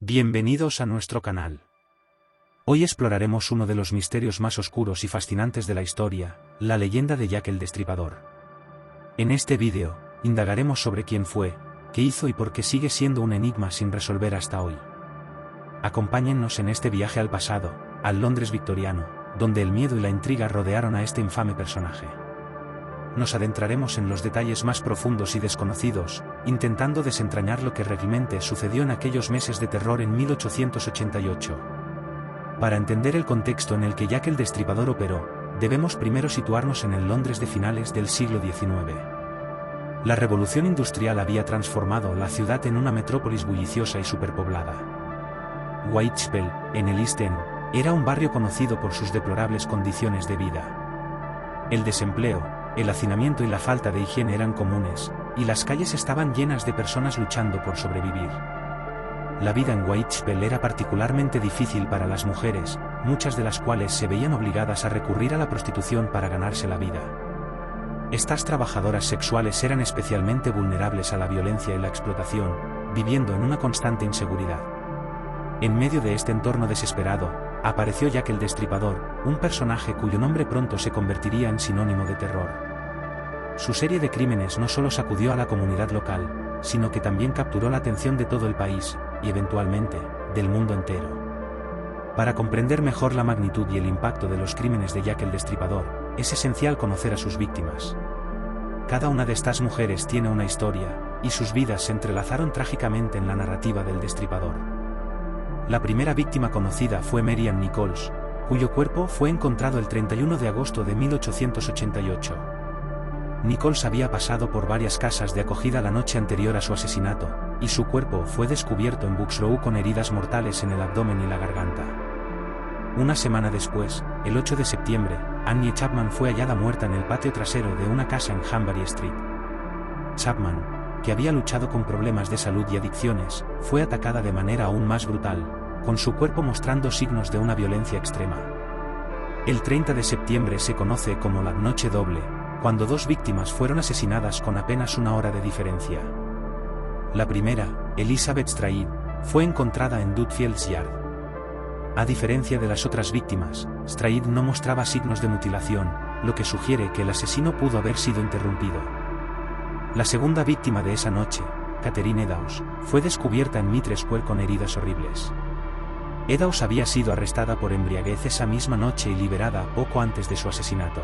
Bienvenidos a nuestro canal. Hoy exploraremos uno de los misterios más oscuros y fascinantes de la historia, la leyenda de Jack el Destripador. En este vídeo, indagaremos sobre quién fue, qué hizo y por qué sigue siendo un enigma sin resolver hasta hoy. Acompáñennos en este viaje al pasado, al Londres victoriano, donde el miedo y la intriga rodearon a este infame personaje. Nos adentraremos en los detalles más profundos y desconocidos, intentando desentrañar lo que realmente sucedió en aquellos meses de terror en 1888. Para entender el contexto en el que Jack el Destripador operó, debemos primero situarnos en el Londres de finales del siglo XIX. La revolución industrial había transformado la ciudad en una metrópolis bulliciosa y superpoblada. Whitechapel, en el East End, era un barrio conocido por sus deplorables condiciones de vida. El desempleo, el hacinamiento y la falta de higiene eran comunes, y las calles estaban llenas de personas luchando por sobrevivir. La vida en Whitechapel era particularmente difícil para las mujeres, muchas de las cuales se veían obligadas a recurrir a la prostitución para ganarse la vida. Estas trabajadoras sexuales eran especialmente vulnerables a la violencia y la explotación, viviendo en una constante inseguridad. En medio de este entorno desesperado, apareció Jack el Destripador, un personaje cuyo nombre pronto se convertiría en sinónimo de terror. Su serie de crímenes no solo sacudió a la comunidad local, sino que también capturó la atención de todo el país, y eventualmente, del mundo entero. Para comprender mejor la magnitud y el impacto de los crímenes de Jack el Destripador, es esencial conocer a sus víctimas. Cada una de estas mujeres tiene una historia, y sus vidas se entrelazaron trágicamente en la narrativa del Destripador. La primera víctima conocida fue Mary Ann Nichols, cuyo cuerpo fue encontrado el 31 de agosto de 1888. Nichols había pasado por varias casas de acogida la noche anterior a su asesinato, y su cuerpo fue descubierto en Buxrow con heridas mortales en el abdomen y la garganta. Una semana después, el 8 de septiembre, Annie Chapman fue hallada muerta en el patio trasero de una casa en Hanbury Street. Chapman, que había luchado con problemas de salud y adicciones, fue atacada de manera aún más brutal, con su cuerpo mostrando signos de una violencia extrema. El 30 de septiembre se conoce como la Noche Doble, cuando dos víctimas fueron asesinadas con apenas una hora de diferencia. La primera, Elizabeth Strayed, fue encontrada en Dudfields Yard. A diferencia de las otras víctimas, Strayed no mostraba signos de mutilación, lo que sugiere que el asesino pudo haber sido interrumpido. La segunda víctima de esa noche, Catherine Eddowes, fue descubierta en Mitre Square con heridas horribles. Eddowes había sido arrestada por embriaguez esa misma noche y liberada poco antes de su asesinato.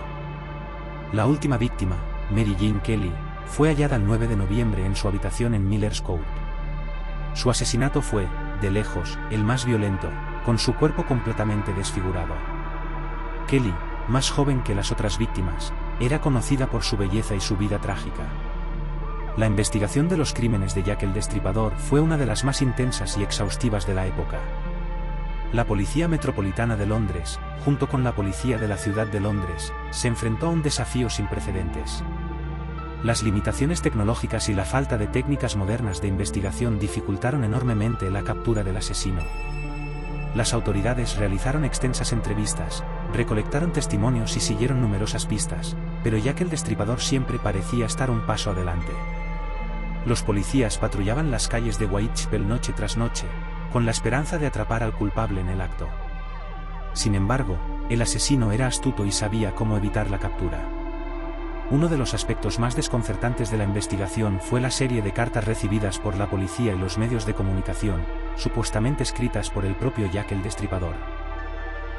La última víctima, Mary Jane Kelly, fue hallada el 9 de noviembre en su habitación en Miller's Court. Su asesinato fue, de lejos, el más violento, con su cuerpo completamente desfigurado. Kelly, más joven que las otras víctimas, era conocida por su belleza y su vida trágica. La investigación de los crímenes de Jack el Destripador fue una de las más intensas y exhaustivas de la época. La Policía Metropolitana de Londres, junto con la Policía de la Ciudad de Londres, se enfrentó a un desafío sin precedentes. Las limitaciones tecnológicas y la falta de técnicas modernas de investigación dificultaron enormemente la captura del asesino. Las autoridades realizaron extensas entrevistas, recolectaron testimonios y siguieron numerosas pistas, pero Jack el Destripador siempre parecía estar un paso adelante. Los policías patrullaban las calles de Whitechapel noche tras noche, con la esperanza de atrapar al culpable en el acto. Sin embargo, el asesino era astuto y sabía cómo evitar la captura. Uno de los aspectos más desconcertantes de la investigación fue la serie de cartas recibidas por la policía y los medios de comunicación, supuestamente escritas por el propio Jack el Destripador.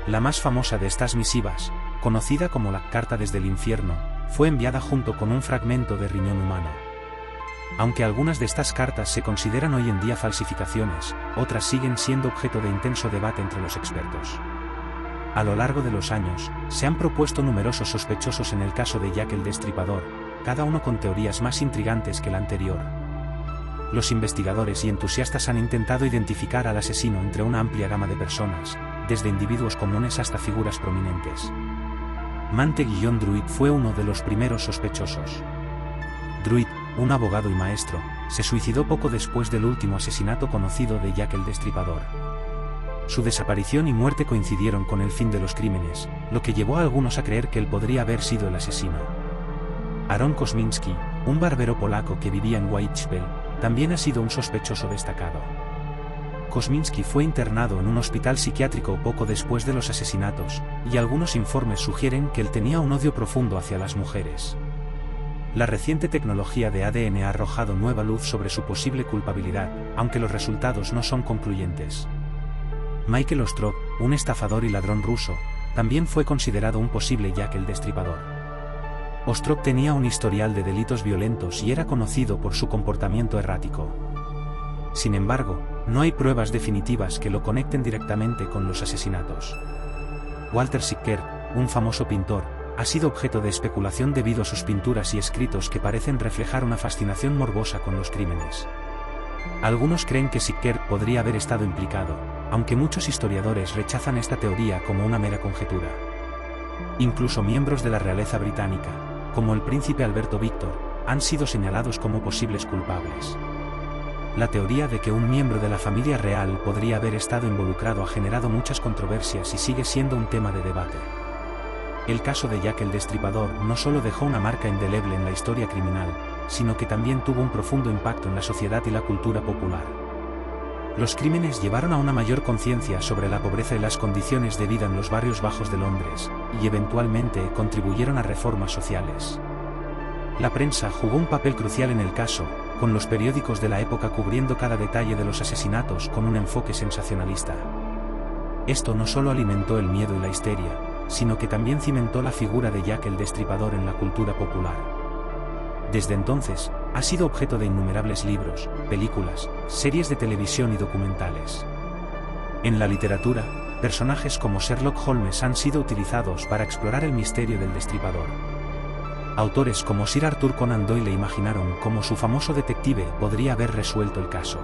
La más famosa de estas misivas, conocida como la Carta desde el Infierno, fue enviada junto con un fragmento de riñón humano. Aunque algunas de estas cartas se consideran hoy en día falsificaciones, otras siguen siendo objeto de intenso debate entre los expertos. A lo largo de los años, se han propuesto numerosos sospechosos en el caso de Jack el Destripador, cada uno con teorías más intrigantes que la anterior. Los investigadores y entusiastas han intentado identificar al asesino entre una amplia gama de personas, desde individuos comunes hasta figuras prominentes. Mante-Druid fue uno de los primeros sospechosos. Druid, un abogado y maestro, se suicidó poco después del último asesinato conocido de Jack el Destripador. Su desaparición y muerte coincidieron con el fin de los crímenes, lo que llevó a algunos a creer que él podría haber sido el asesino. Aaron Kosminski, un barbero polaco que vivía en Whitechapel, también ha sido un sospechoso destacado. Kosminski fue internado en un hospital psiquiátrico poco después de los asesinatos, y algunos informes sugieren que él tenía un odio profundo hacia las mujeres. La reciente tecnología de ADN ha arrojado nueva luz sobre su posible culpabilidad, aunque los resultados no son concluyentes. Michael Ostrov, un estafador y ladrón ruso, también fue considerado un posible Jack el Destripador. Ostrov tenía un historial de delitos violentos y era conocido por su comportamiento errático. Sin embargo, no hay pruebas definitivas que lo conecten directamente con los asesinatos. Walter Sickert, un famoso pintor, ha sido objeto de especulación debido a sus pinturas y escritos que parecen reflejar una fascinación morbosa con los crímenes. Algunos creen que Sickert podría haber estado implicado, aunque muchos historiadores rechazan esta teoría como una mera conjetura. Incluso miembros de la realeza británica, como el príncipe Alberto Víctor, han sido señalados como posibles culpables. La teoría de que un miembro de la familia real podría haber estado involucrado ha generado muchas controversias y sigue siendo un tema de debate. El caso de Jack el Destripador no solo dejó una marca indeleble en la historia criminal, sino que también tuvo un profundo impacto en la sociedad y la cultura popular. Los crímenes llevaron a una mayor conciencia sobre la pobreza y las condiciones de vida en los barrios bajos de Londres, y eventualmente contribuyeron a reformas sociales. La prensa jugó un papel crucial en el caso, con los periódicos de la época cubriendo cada detalle de los asesinatos con un enfoque sensacionalista. Esto no solo alimentó el miedo y la histeria, sino que también cimentó la figura de Jack el Destripador en la cultura popular. Desde entonces, ha sido objeto de innumerables libros, películas, series de televisión y documentales. En la literatura, personajes como Sherlock Holmes han sido utilizados para explorar el misterio del Destripador. Autores como Sir Arthur Conan Doyle imaginaron cómo su famoso detective podría haber resuelto el caso.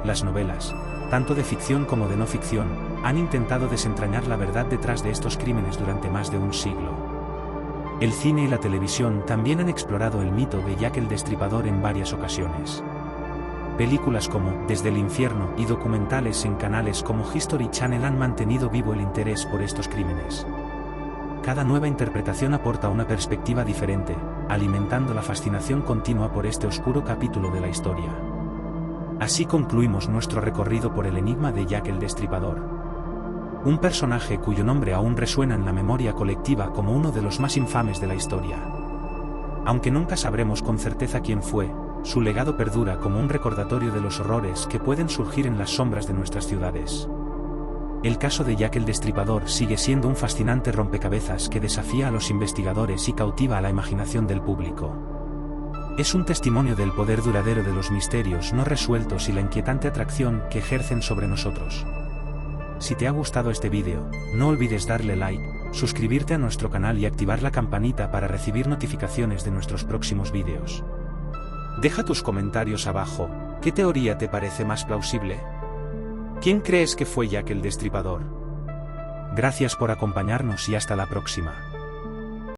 Las novelas, tanto de ficción como de no ficción, han intentado desentrañar la verdad detrás de estos crímenes durante más de un siglo. El cine y la televisión también han explorado el mito de Jack el Destripador en varias ocasiones. Películas como Desde el infierno y documentales en canales como History Channel han mantenido vivo el interés por estos crímenes. Cada nueva interpretación aporta una perspectiva diferente, alimentando la fascinación continua por este oscuro capítulo de la historia. Así concluimos nuestro recorrido por el enigma de Jack el Destripador. Un personaje cuyo nombre aún resuena en la memoria colectiva como uno de los más infames de la historia. Aunque nunca sabremos con certeza quién fue, su legado perdura como un recordatorio de los horrores que pueden surgir en las sombras de nuestras ciudades. El caso de Jack el Destripador sigue siendo un fascinante rompecabezas que desafía a los investigadores y cautiva a la imaginación del público. Es un testimonio del poder duradero de los misterios no resueltos y la inquietante atracción que ejercen sobre nosotros. Si te ha gustado este vídeo, no olvides darle like, suscribirte a nuestro canal y activar la campanita para recibir notificaciones de nuestros próximos vídeos. Deja tus comentarios abajo, ¿qué teoría te parece más plausible? ¿Quién crees que fue Jack el Destripador? Gracias por acompañarnos y hasta la próxima.